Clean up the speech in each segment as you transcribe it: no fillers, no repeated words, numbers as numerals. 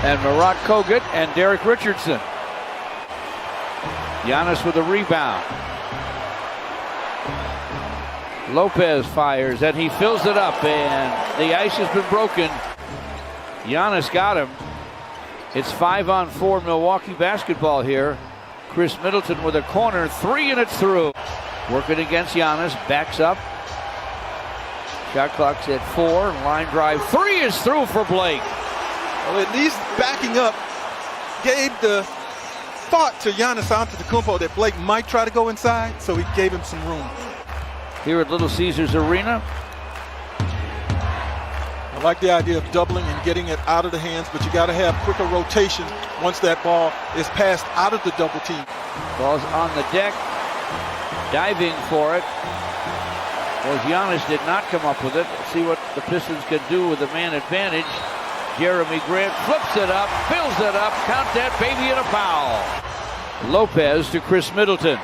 and Marat Kogut and Derek Richardson. Giannis with a rebound. Lopez fires and he fills it up, and the ice has been broken. Giannis got him. It's 5-on-4 Milwaukee basketball here. Chris Middleton with a corner three, and it's through. Working against Giannis, backs up. Shot clock's at 4. Line drive three is through for Blake. Well, at least backing up gave the thought to Giannis Antetokounmpo that Blake might try to go inside, so he gave him some room. Here at Little Caesars Arena. I like the idea of doubling and getting it out of the hands, but you got to have quicker rotation once that ball is passed out of the double team. Ball's on the deck, diving for it. Well, Giannis did not come up with it. Let's see what the Pistons can do with the man advantage. Jerami Grant flips it up, fills it up, count that baby in a foul. Lopez to Chris Middleton.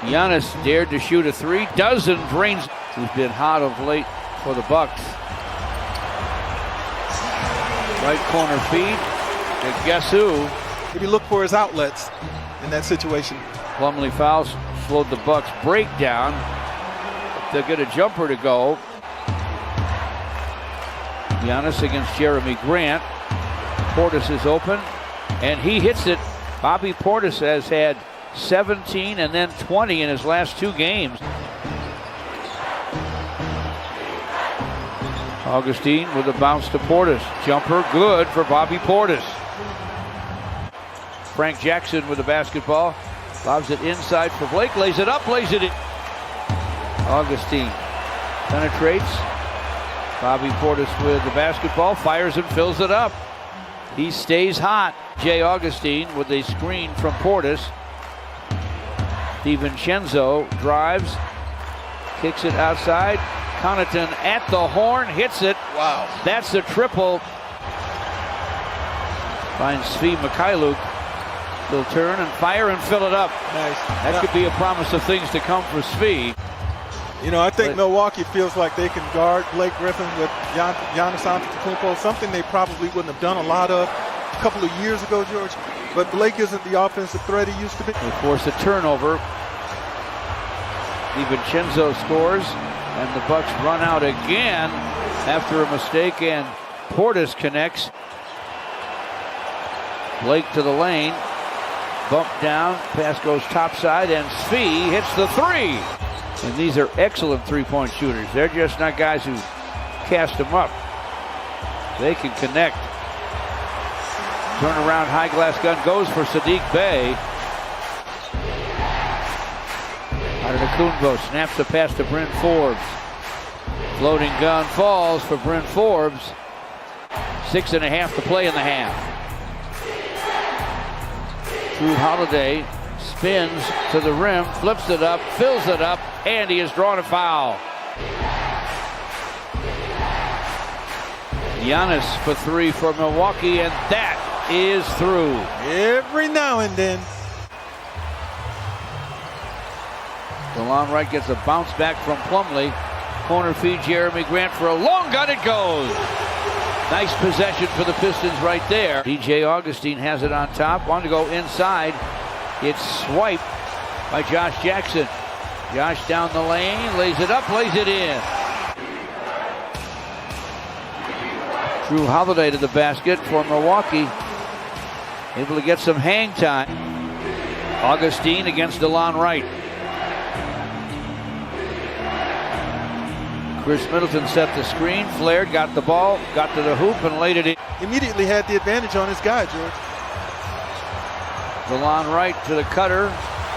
Giannis dared to shoot a three, doesn't, drains. He's been hot of late for the Bucks. Right corner feed, and guess who? If you look for his outlets in that situation. Plumlee fouls slowed the Bucks breakdown. They'll get a jumper to go. Giannis against Jerami Grant. Portis is open, and he hits it. Bobby Portis has had 17 and then 20 in his last 2 games. Augustine with a bounce to Portis. Jumper good for Bobby Portis. Frank Jackson with the basketball. Lobs it inside for Blake. Lays it up, lays it in. Augustine penetrates. Bobby Portis with the basketball. Fires and fills it up. He stays hot. Jay Augustine with a screen from Portis. DiVincenzo drives. Kicks it outside. Connaughton at the horn, hits it. Wow. That's the triple. Finds Svi Mikhailuk. He'll turn and fire and fill it up. Nice. That could be a promise of things to come for Svi. You know, I think Milwaukee feels like they can guard Blake Griffin with Giannis Antetokounmpo, something they probably wouldn't have done a lot of a couple of years ago, George. But Blake isn't the offensive threat he used to be. They force a turnover. DiVincenzo scores. And the Bucks run out again after a mistake, and Portis connects. Blake to the lane. Bump down. Pass goes topside, and Svi hits the three. And these are excellent three-point shooters. They're just not guys who cast them up. They can connect. Turnaround high glass gun goes for Sadiq Bey. Antetokounmpo snaps the pass to Bryn Forbes. Floating gun falls for Bryn Forbes. 6.5 to play in the half. Drew Holiday spins to the rim, flips it up, fills it up, and he has drawn a foul. Giannis for 3 for Milwaukee, and that is through. Every now and then. DeLon Wright gets a bounce back from Plumlee. Corner feed Jerami Grant for a long gun. It goes. Nice possession for the Pistons right there. DJ Augustine has it on top. Wanted to go inside. It's swiped by Josh Jackson. Josh down the lane, lays it up, lays it in. Drew Holiday to the basket for Milwaukee. Able to get some hang time. Augustine against DeLon Wright. Chris Middleton set the screen, flared, got the ball, got to the hoop, and laid it in. Immediately had the advantage on his guy, George. DeLon Wright to the cutter.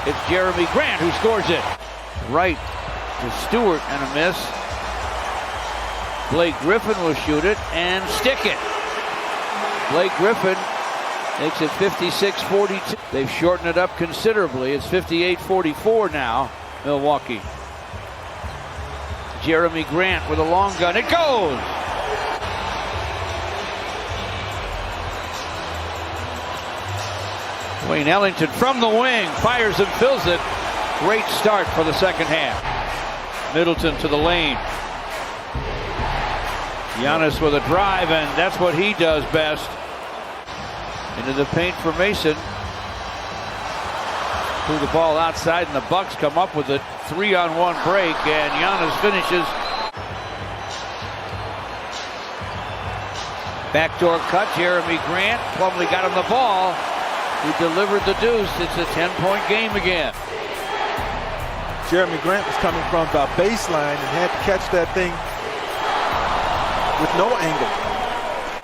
It's Jerami Grant who scores it. Wright to Stewart and a miss. Blake Griffin will shoot it and stick it. Blake Griffin makes it 56-42. They've shortened it up considerably. It's 58-44 now, Milwaukee. Jerami Grant with a long gun. It goes! Wayne Ellington from the wing fires and fills it. Great start for the second half. Middleton to the lane. Giannis with a drive, and that's what he does best. Into the paint for Mason. Threw the ball outside, and the Bucks come up with a 3-on-1 break, and Giannis finishes. Backdoor cut, Jerami Grant. Plumlee got him the ball. He delivered the deuce. It's a 10-point game again. Jerami Grant was coming from the baseline and had to catch that thing with no angle.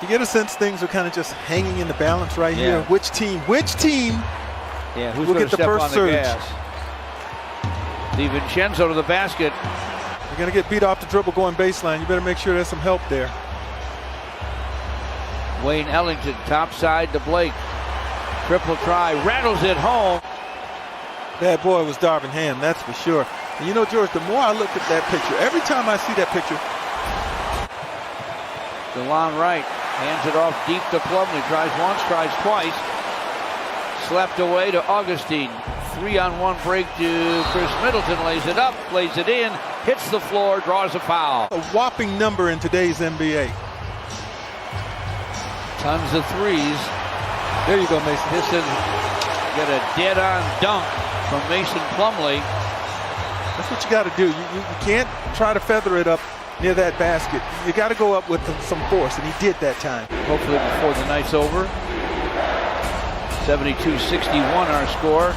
You get a sense things are kind of just hanging in the balance right here. Which team who's will get the first surge? DiVincenzo to the basket. You're going to get beat off the dribble going baseline. You better make sure there's some help there. Wayne Ellington, top side to Blake. Triple try, rattles it home. That boy was Darvin Ham, that's for sure. And you know, George, the more I look at that picture, every time I see that picture. DeLon Wright hands it off deep to Plumlee. Tries once, tries twice. Slapped away to Augustine. 3-on-1 break to Chris Middleton. Lays it up, lays it in, hits the floor, draws a foul. A whopping number in today's NBA. Tons of threes. There you go, Mason. Pistons get a dead-on dunk from Mason Plumlee. That's what you got to do. You can't try to feather it up near that basket. You got to go up with some force, and he did that time. Hopefully before the night's over. 72-61 our score.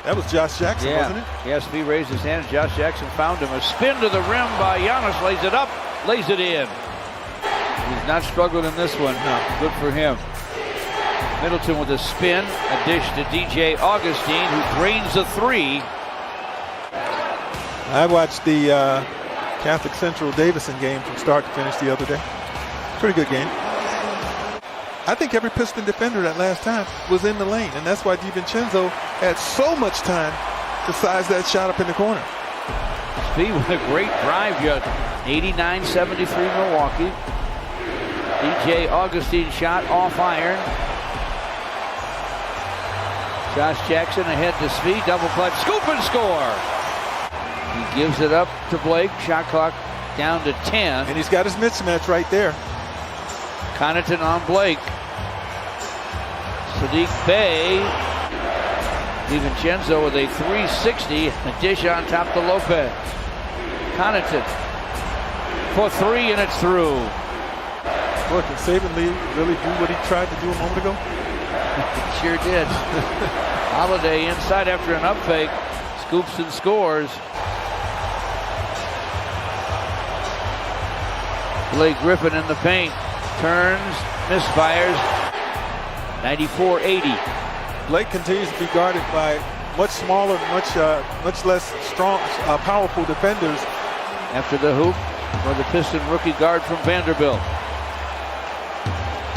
That was Josh Jackson, wasn't it? Yes, he raised his hand. Josh Jackson found him. A spin to the rim by Giannis. Lays it up, lays it in. He's not struggled in this one. No. Good for him. Middleton with a spin. A dish to DJ Augustine, who drains a three. I watched the Catholic Central Davison game from start to finish the other day. Pretty good game. I think every Piston defender that last time was in the lane, and that's why DiVincenzo had so much time to size that shot up in the corner. Speed with a great drive, 89-73 Milwaukee. DJ Augustine shot off iron. Josh Jackson ahead to Speed, double clutch, scoop and score. He gives it up to Blake, shot clock down to 10. And he's got his mismatch right there. Connaughton on Blake. Sadiq Bey. DiVincenzo with a 360, a dish on top to Lopez. Connaughton for three, and it's through. Boy, can Saban Lee really do what he tried to do a moment ago? He sure did. Holiday inside after an up fake. Scoops and scores. Blake Griffin in the paint. Turns, misfires. 94-80. Blake continues to be guarded by much smaller, much less strong, powerful defenders. After the hoop for the Piston rookie guard from Vanderbilt.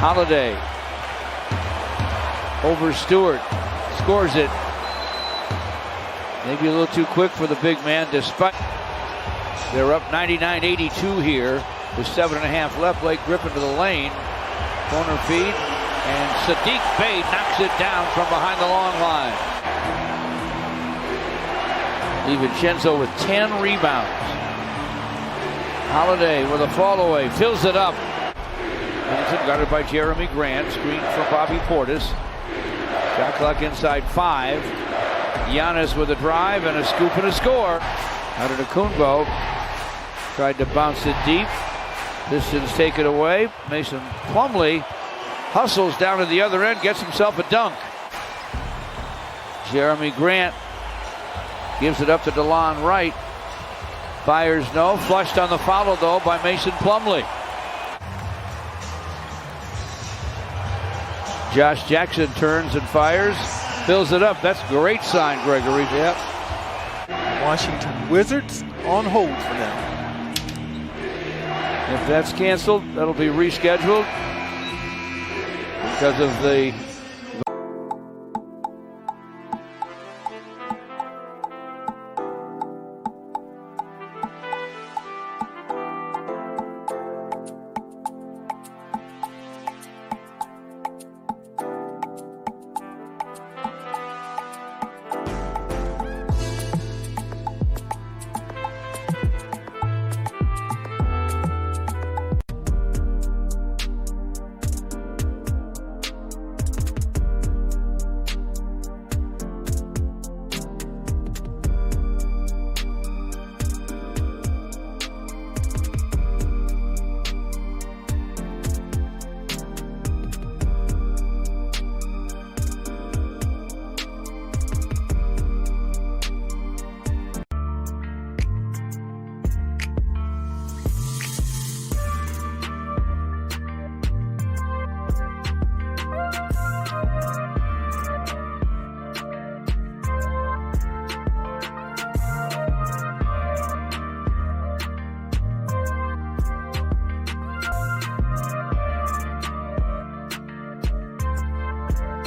Holiday over Stewart, scores it. Maybe a little too quick for the big man, despite they're up 99-82 here. With 7.5 left. Blake Griffin to the lane, corner feed, and Sadiq Bey knocks it down from behind the long line. DiVincenzo with 10 rebounds. Holiday with a fall away, fills it up. Middleton guarded by Jerami Grant, screen from Bobby Portis. Shot clock inside 5. Giannis with a drive and a scoop and a score. Antetokounmpo tried to bounce it deep. Pistons take it away. Mason Plumlee hustles down to the other end, gets himself a dunk. Jerami Grant gives it up to DeLon Wright. Fires no. Flushed on the foul though by Mason Plumlee. Josh Jackson turns and fires. Fills it up. That's a great sign, Gregory. Yep. Washington Wizards on hold for now. If that's canceled, that'll be rescheduled because of the